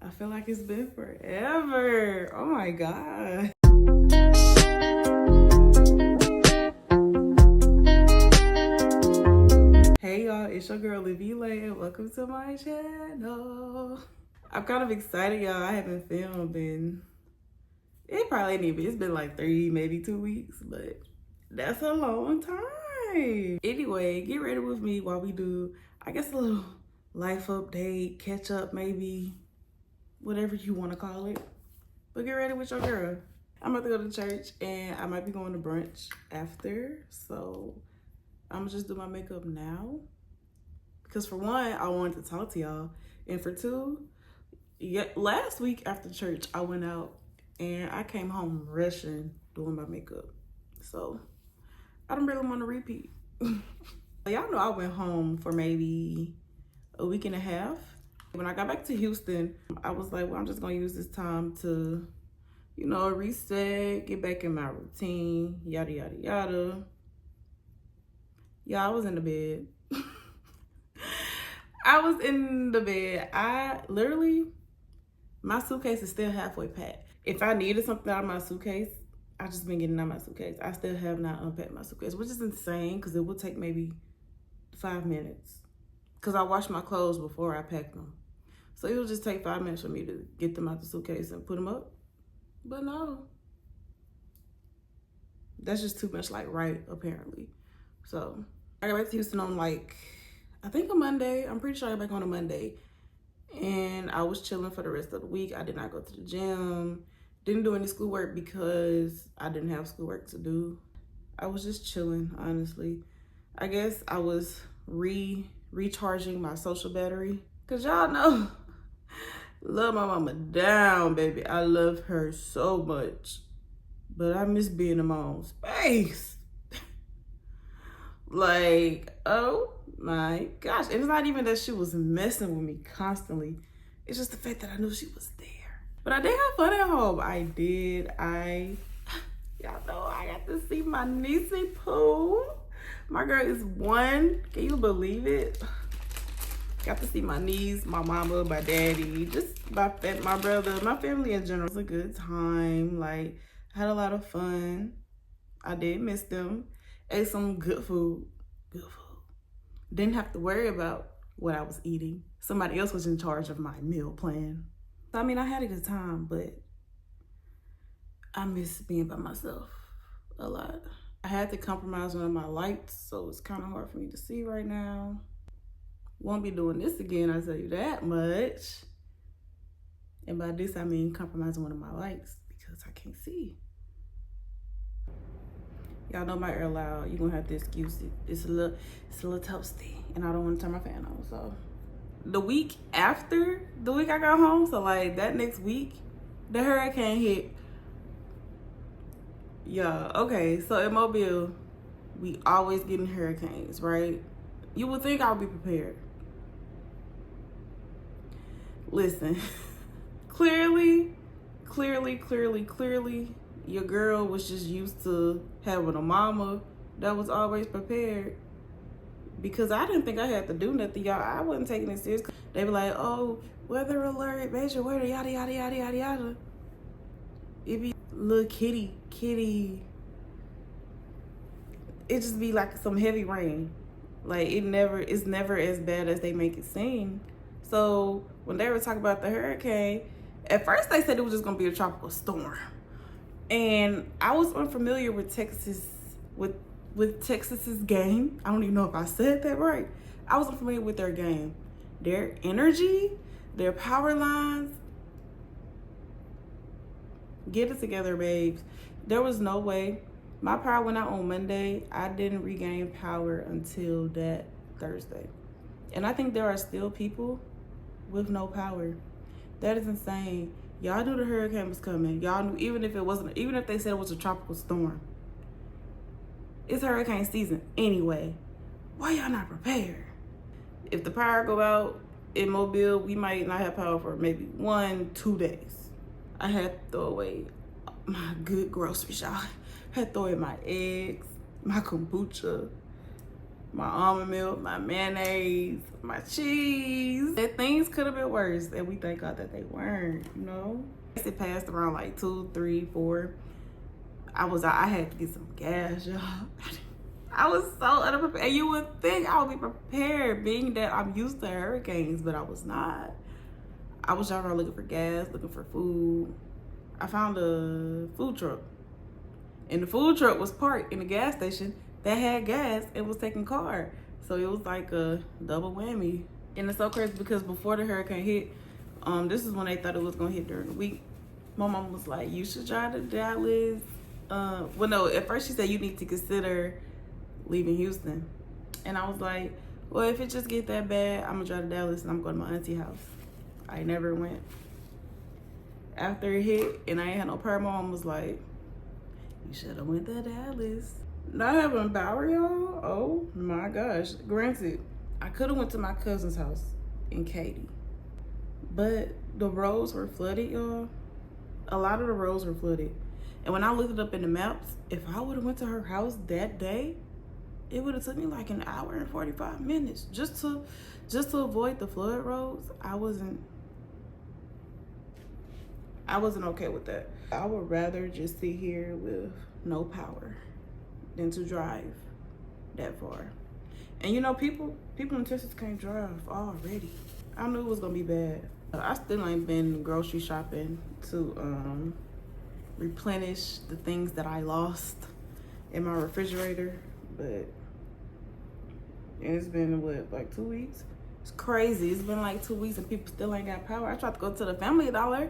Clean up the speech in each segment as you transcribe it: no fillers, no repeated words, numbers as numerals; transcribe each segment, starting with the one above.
I feel like it's been forever. Oh my God. Hey y'all, it's your girl Olivia Elaine. Welcome to my channel. I'm kind of excited, y'all. I haven't filmed in, it probably ain't even, it's been like 3, maybe 2 weeks, but that's a long time. Anyway, get ready with me while we do, I guess, a little life update, catch up maybe, whatever you want to call it. But get ready with your girl. I'm about to go to church and I might be going to brunch after. So I'm gonna just do my makeup now. Because for one, I wanted to talk to y'all. And for two, last week after church, I went out and I came home rushing doing my makeup. So I don't really want to repeat. Y'all know I went home for maybe a week and a half. When I got back to Houston, I was like, well, I'm just gonna use this time to, you know, reset, get back in my routine, yada, yada, yada. Yeah, I was in the bed. I was in the bed. I literally, my suitcase is still halfway packed. If I needed something out of my suitcase, I just been getting out of my suitcase. I still have not unpacked my suitcase, which is insane because it will take maybe 5 minutes. Because I wash my clothes before I pack them. So it'll just take 5 minutes for me to get them out the suitcase and put them up. But no. That's just too much, like, right, apparently. So I got back to Houston on, like, I think a Monday. I'm pretty sure I got back on a Monday. And I was chilling for the rest of the week. I did not go to the gym. Didn't do any schoolwork because I didn't have schoolwork to do. I was just chilling, honestly. I guess I was recharging my social battery. Cause y'all know, love my mama down, baby. I love her so much. But I miss being in my own space. Like, oh my gosh. And it's not even that she was messing with me constantly. It's just the fact that I knew she was there. But I did have fun at home. I did. Y'all know I got to see my niecey Pooh. My girl is 1. Can you believe it? Got to see my niece, my mama, my daddy, just my brother, my family in general. It was a good time. Like, I had a lot of fun. I did miss them. Ate some good food. Good food. Didn't have to worry about what I was eating. Somebody else was in charge of my meal plan. I mean, I had a good time, but I miss being by myself a lot. I had to compromise one of my lights, so it's kind of hard for me to see right now. Won't be doing this again, I'll tell you that much. And by this, I mean compromising one of my lights because I can't see. Y'all know my air loud. You're gonna have to excuse it. It's a little toasty, and I don't want to turn my fan on. So the week after the week I got home, so like that next week, the hurricane hit. Yeah, okay. So in Mobile, we always getting hurricanes, right? You would think I would be prepared. Listen, clearly, your girl was just used to having a mama that was always prepared. Because I didn't think I had to do nothing, y'all. I wasn't taking it serious. They be like, oh, weather alert, major weather, yada, yada, yada, yada, yada. It be little kitty. It just be like some heavy rain. Like, it's never as bad as they make it seem. So when they were talking about the hurricane, at first they said it was just gonna be a tropical storm. And I was unfamiliar with Texas, with Texas's game. I don't even know if I said that right. I was unfamiliar with their game. Their energy, their power lines. Get it together, babes. There was no way. My power went out on Monday. I didn't regain power until that Thursday. And I think there are still people with no power. That is insane. Y'all knew the hurricane was coming. Y'all knew, even if they said it was a tropical storm. It's hurricane season anyway. Why y'all not prepared? If the power go out in Mobile, we might not have power for maybe 1-2 days. I had to throw away my good groceries, y'all. I had to throw away my eggs, my kombucha, my almond milk, my mayonnaise, my cheese. That things could have been worse, and we thank God that they weren't, you know? It passed around like 2, 3, 4. I had to get some gas, y'all. I was so unprepared. And you would think I would be prepared, being that I'm used to hurricanes, but I was not. I was driving around looking for gas, looking for food. I found a food truck. And the food truck was parked in the gas station that had gas and was taking car. So it was like a double whammy. And it's so crazy because before the hurricane hit, this is when they thought it was gonna hit during the week. My mom was like, you should drive to Dallas. Well, no, at first she said you need to consider leaving Houston. And I was like, well, if it just get that bad, I'm gonna drive to Dallas and I'm going to my auntie house. I never went. After it hit and I ain't had no power, my mom was like, you should have went to Dallas. Not having power, y'all, oh my gosh. Granted, I could have went to my cousin's house in Katy, but the roads were flooded, y'all. A lot of the roads were flooded. And when I looked it up in the maps, if I would have went to her house that day, it would have took me like an hour and 45 minutes just to avoid the flood roads. I wasn't okay with that. I would rather just sit here with no power than to drive that far. And you know, people in Texas can't drive already. I knew it was gonna be bad. I still ain't been grocery shopping to replenish the things that I lost in my refrigerator, but it's been what, like 2 weeks? It's crazy. It's been like 2 weeks and people still ain't got power. I tried to go to the Family Dollar.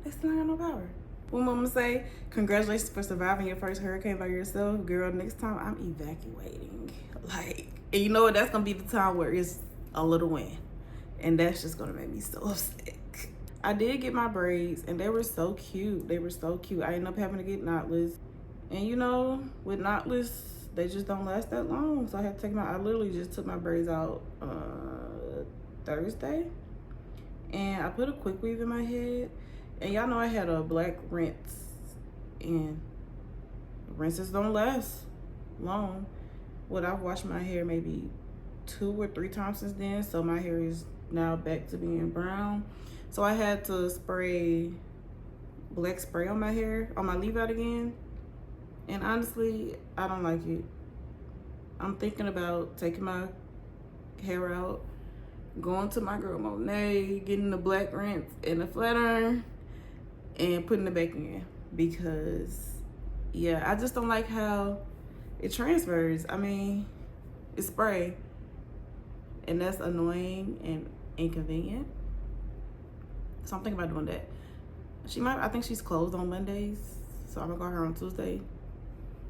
They still ain't got no power. What mama say? Congratulations for surviving your first hurricane by yourself. Girl, next time I'm evacuating. Like, and you know what? That's gonna be the time where it's a little wind. And that's just gonna make me so sick. I did get my braids and they were so cute. They were so cute. I ended up having to get knotless. And you know, with knotless, they just don't last that long. So I had to take I literally just took my braids out Thursday. And I put a quick weave in my head. And y'all know I had a black rinse, and rinses don't last long. Well, I've washed my hair maybe 2 or 3 times since then, so my hair is now back to being brown. So I had to spray black spray on my hair, on my leave out again. And honestly, I don't like it. I'm thinking about taking my hair out, going to my girl Monet, getting the black rinse and the flat iron, and putting it back in, because yeah, I just don't like how it transfers. I mean, it's spray and that's annoying and inconvenient. So I'm thinking about doing that. I think she's closed on Mondays, so I'm gonna call her on Tuesday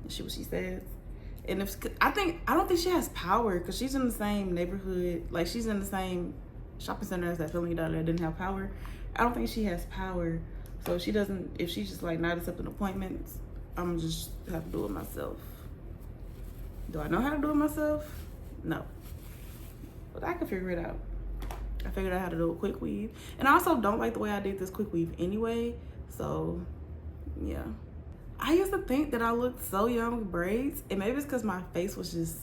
and see what she says. And I don't think she has power, because she's in the same neighborhood, like she's in the same shopping center as that Family Dollar that didn't have power. I don't think she has power. So if she's just like not accepting appointments, I'm gonna just have to do it myself. Do I know how to do it myself? No. But I can figure it out. I figured out how to do a quick weave. And I also don't like the way I did this quick weave anyway. So yeah. I used to think that I looked so young with braids, and maybe it's because my face was just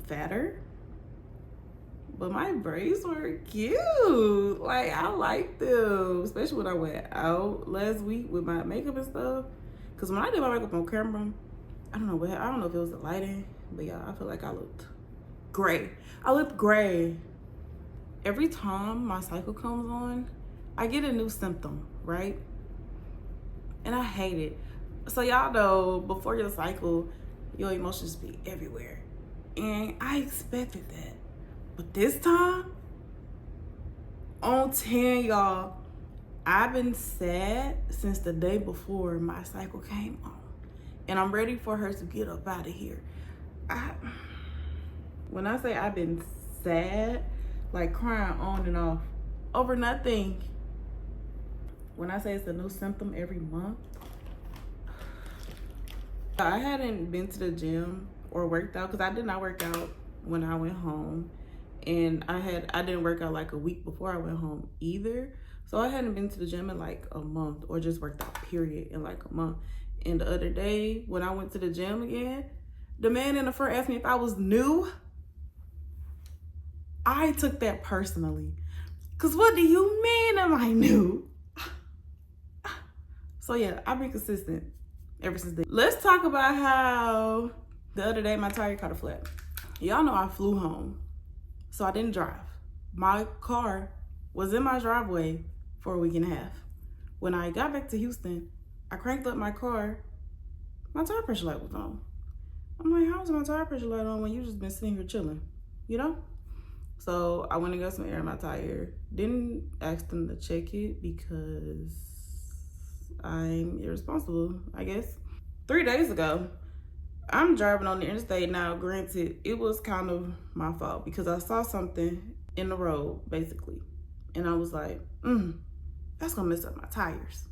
fatter. But my braids were cute. Like, I liked them, especially when I went out last week with my makeup and stuff. Because when I did my makeup on camera, I don't know if it was the lighting, but yeah, I feel like I looked gray. I looked gray. Every time my cycle comes on, I get a new symptom, right? And I hate it. So y'all know, before your cycle, your emotions be everywhere. And I expected that. But this time, on 10, y'all, I've been sad since the day before my cycle came on. And I'm ready for her to get up out of here. When I say I've been sad, like crying on and off over nothing. When I say it's a new symptom every month, I hadn't been to the gym or worked out, because I did not work out when I went home. And I didn't work out like a week before I went home either. So I hadn't been to the gym in like a month, or just worked out period in like a month. And the other day when I went to the gym again, The man in the front asked me if I was new. I took that personally. Cause what do you mean am I new? So yeah, I've been consistent ever since then. Let's talk about how the other day my tire caught a flat. Y'all know I flew home, so I didn't drive. My car was in my driveway for a week and a half. When I got back to Houston, I cranked up my car, my tire pressure light was on. I'm like, how is my tire pressure light on when you just been sitting here chilling, you know? So I went and got some air in my tire. Didn't ask them to check it because I'm irresponsible, I guess. 3 days ago, I'm driving on the interstate now. Granted, it was kind of my fault because I saw something in the road, basically. And I was like, that's gonna mess up my tires.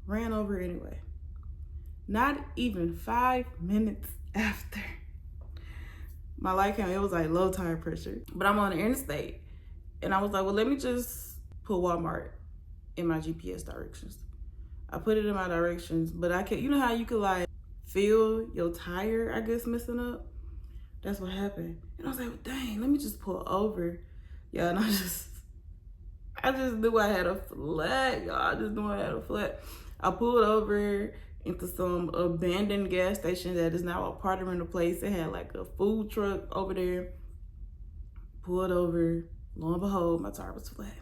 Ran over anyway. Not even 5 minutes after, my light came, it was like low tire pressure. But I'm on the interstate. And I was like, well, let me just put Walmart in my GPS directions. I put it in my directions, but I can't, you know how you could like feel your tire, I guess, messing up? That's what happened. And I was like, well, dang, let me just pull over. Yeah, and I just knew I had a flat, y'all. I just knew I had a flat. I pulled over into some abandoned gas station that is now a part of the place. It had like a food truck over there. Pulled over, lo and behold, my tire was flat.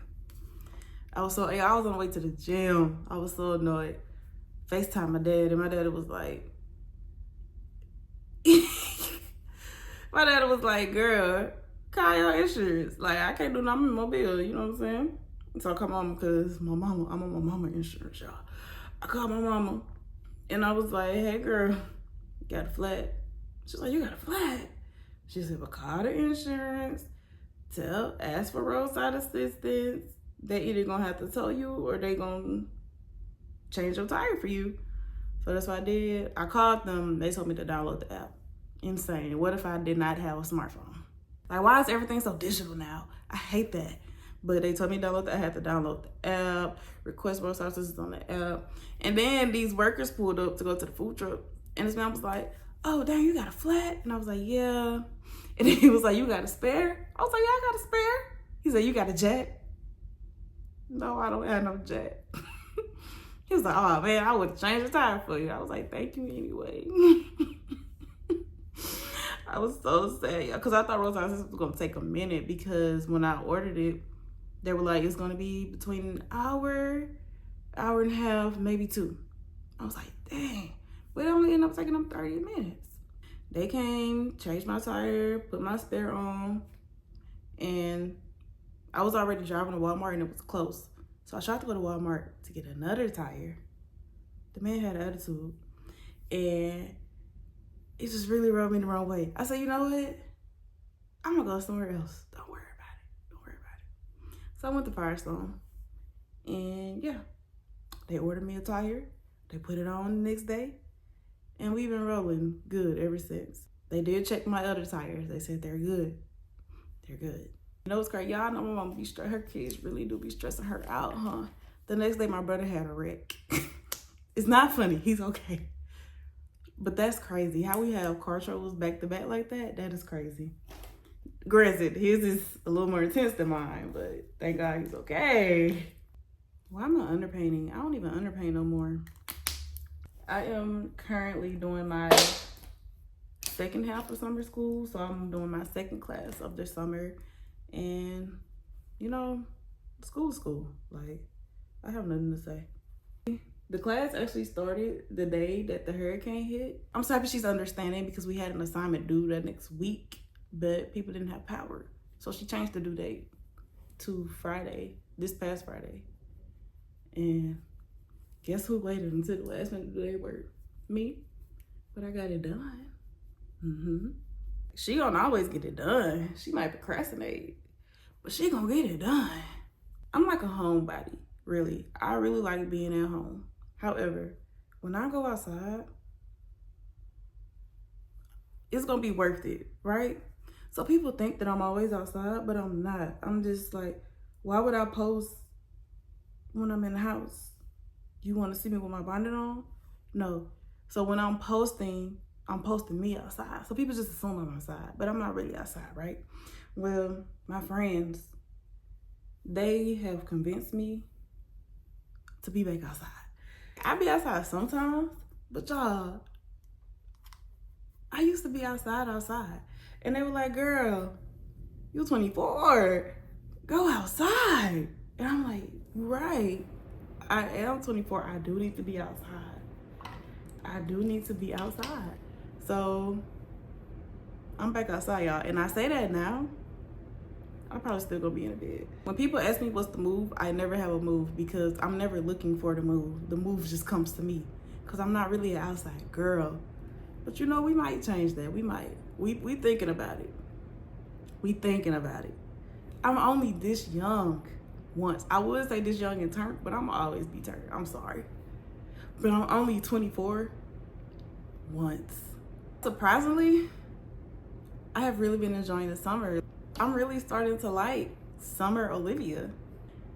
I was on the way to the gym. I was so annoyed. FaceTime my dad, and my dad was like, girl, call your insurance. Like, I can't do nothing in my bill, you know what I'm saying? So I called my mama because I'm on my mama insurance, y'all. I called my mama and I was like, hey girl, got a flat. She's like, you got a flat? She said, well, call the insurance, ask for roadside assistance. They either gonna have to tow you or they gonna change your tire for you. So that's what I did. I called them, they told me to download the app. Insane. What if I did not have a smartphone? Like, why is everything so digital now? I hate that. But they told me I had to download the app, request more services on the app. And then these workers pulled up to go to the food truck. And this man was like, oh, dang, you got a flat? And I was like, yeah. And then he was like, you got a spare? I was like, yeah, I got a spare. He said, you got a jack? No, I don't have no jack. He was like, oh, man, I would change the tire for you. I was like, thank you anyway. I was so sad, because I thought roadside assistance was going to take a minute because when I ordered it, they were like, it's going to be between an hour and a half, maybe 2. I was like, dang. But it only ended up taking them 30 minutes. They came, changed my tire, put my spare on, and I was already driving to Walmart and it was close. So I tried to go to Walmart to get another tire. The man had an attitude. And it just really rubbed me the wrong way. I said, you know what? I'm gonna go somewhere else. Don't worry about it. Don't worry about it. So I went to Firestone. And yeah, they ordered me a tire. They put it on the next day. And we've been rolling good ever since. They did check my other tires. They said they're good. They're good. You know what's great? Y'all know my mama her kids really do be stressing her out, huh? The next day my brother had a wreck. It's not funny, he's okay. But that's crazy. How we have car troubles back to back like that, that is crazy. Granted, his is a little more intense than mine, but thank God he's okay. Why am I underpainting? I don't even underpaint no more. I am currently doing my second half of summer school, so I'm doing my second class of the summer. And, you know, school is school. Like, I have nothing to say. The class actually started the day that the hurricane hit. I'm so happy she's understanding because we had an assignment due that next week, but people didn't have power. So she changed the due date to Friday, this past Friday. And guess who waited until the last minute to do their work? Me. But I got it done. She don't always get it done. She might procrastinate, but she gonna get it done. I'm like a homebody, really. I really like being at home. However, when I go outside, it's gonna be worth it, right? So people think that I'm always outside, but I'm not. I'm just like, why would I post when I'm in the house? You wanna see me with my bonnet on? No. So when I'm posting, I'm posting me outside. So people just assume I'm outside, but I'm not really outside, right? Well, my friends, they have convinced me to be back outside. I be outside sometimes, but y'all, I used to be outside. And they were like, girl, you're 24, go outside. And I'm like, right, I am 24, I do need to be outside. So I'm back outside, y'all. And I say that now, I'm probably still gonna be in a bed. When people ask me what's the move, I never have a move because I'm never looking for the move. The move just comes to me because I'm not really an outside girl. But you know, we might change that. We might. We thinking about it. I'm only this young once. I would say this young and turned, but I'm always be turned. I'm sorry. But I'm only 24 once. Surprisingly, I have really been enjoying the summer. I'm really starting to like summer Olivia.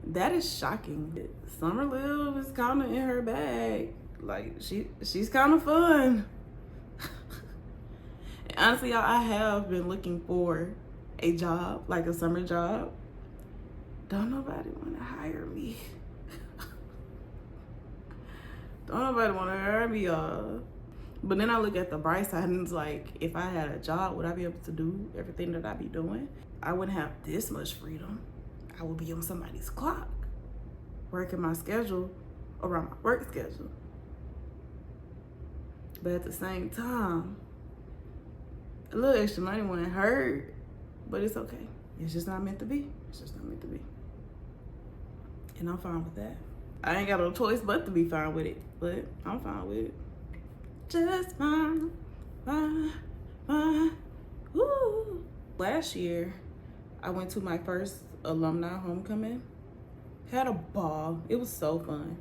That is shocking. Summer Liv is kind of in her bag. Like she's kind of fun. Honestly, y'all, I have been looking for a job, like a summer job. Don't nobody want to hire me. Don't nobody want to hire me, y'all. But then I look at the bright side and it's like, if I had a job, would I be able to do everything that I be doing? I wouldn't have this much freedom. I would be on somebody's clock, working my schedule around my work schedule. But at the same time, a little extra money wouldn't hurt, but it's okay. It's just not meant to be. And I'm fine with that. I ain't got no choice but to be fine with it, but I'm fine with it. Just fine. Woo. Last year, I went to my first alumni homecoming. Had a ball. It was so fun.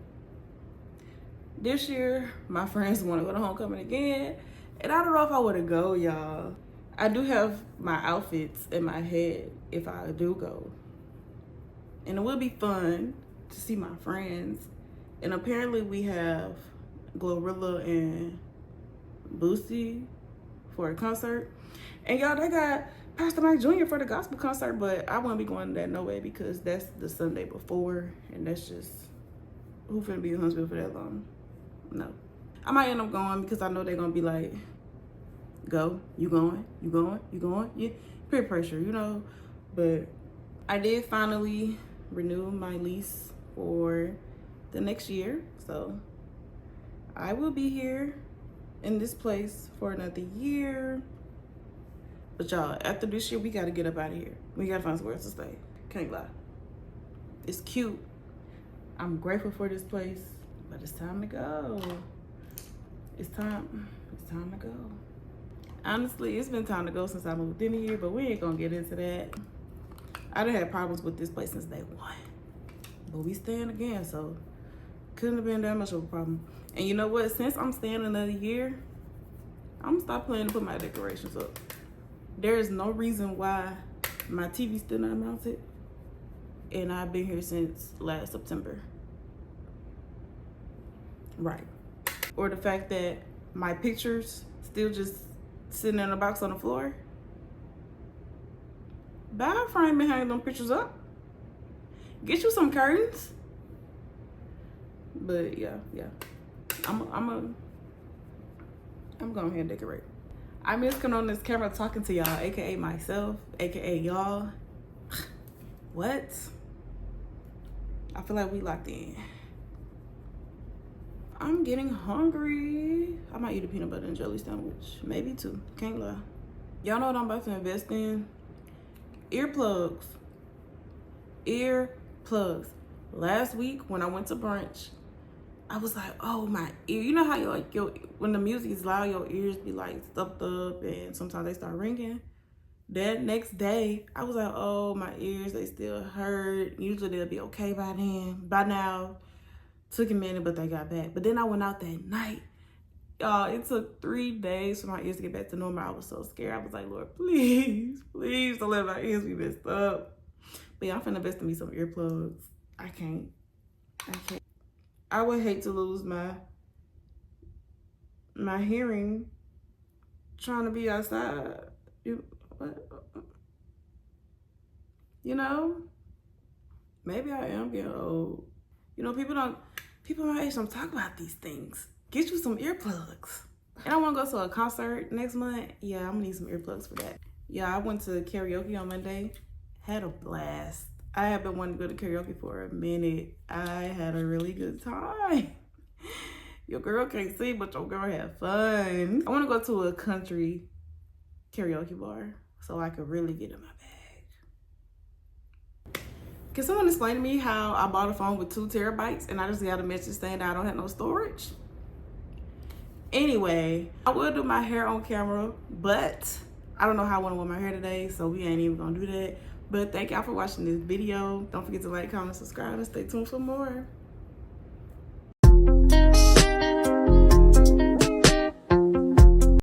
This year, my friends want to go to homecoming again, and I don't know if I want to go, y'all. I do have my outfits in my head if I do go. And it will be fun to see my friends. And apparently we have Glorilla and Boosie for a concert. And y'all, they got Pastor Mike Jr. for the gospel concert, but I won't be going to that no way because that's the Sunday before, and that's just, who finna be in Huntsville for that long? No. I might end up going because I know they're gonna be like, go, you going, yeah, peer pressure, you know. But I did finally renew my lease for the next year, so I will be here in this place for another year. But y'all, after this year, we gotta get up out of here. We gotta find somewhere else to stay. Can't lie. It's cute. I'm grateful for this place, but it's time to go. It's time to go. Honestly, it's been time to go since I moved in here, but we ain't gonna get into that. I done had problems with this place since day one, but we staying again, so couldn't have been that much of a problem. And you know what? Since I'm staying another year, I'm gonna stop planning to put my decorations up. There is no reason why my TV's still not mounted, and I've been here since last September. Right. Or the fact that my pictures still just sitting in a box on the floor. Buy a frame and hang them pictures up. Get you some curtains. But yeah. I'm going ahead and decorate. I miss coming on this camera talking to y'all, aka myself, aka y'all. What? I feel like we locked in. I'm getting hungry. I might eat a peanut butter and jelly sandwich. Maybe two. Can't lie. Y'all know what I'm about to invest in? Earplugs. Earplugs. Last week when I went to brunch, I was like, oh, my ear. You know how your when the music is loud, your ears be like stuffed up and sometimes they start ringing? That next day, I was like, oh, my ears, they still hurt. Usually they'll be okay by then. By now, took a minute, but they got back. But then I went out that night. Y'all, it took 3 days for my ears to get back to normal. I was so scared. I was like, Lord, please don't let my ears be messed up. But yeah, I'm finna invest in me some earplugs. I can't. I would hate to lose my hearing trying to be outside. You know, maybe I am getting old. You know, people my age don't talk about these things. Get you some earplugs. And I want to go to a concert next month. Yeah, I'm gonna need some earplugs for that. Yeah, I went to karaoke on Monday. Had a blast. I have been wanting to go to karaoke for a minute. I had a really good time. Your girl can't sing, but your girl had fun. I want to go to a country karaoke bar so I could really get in my bag. Can someone explain to me how I bought a phone with 2 terabytes and I just got a message saying that I don't have no storage? Anyway, I will do my hair on camera, but I don't know how I want to wear my hair today, so we ain't even gonna do that. But thank y'all for watching this video. Don't forget to like, comment, subscribe, and stay tuned for more.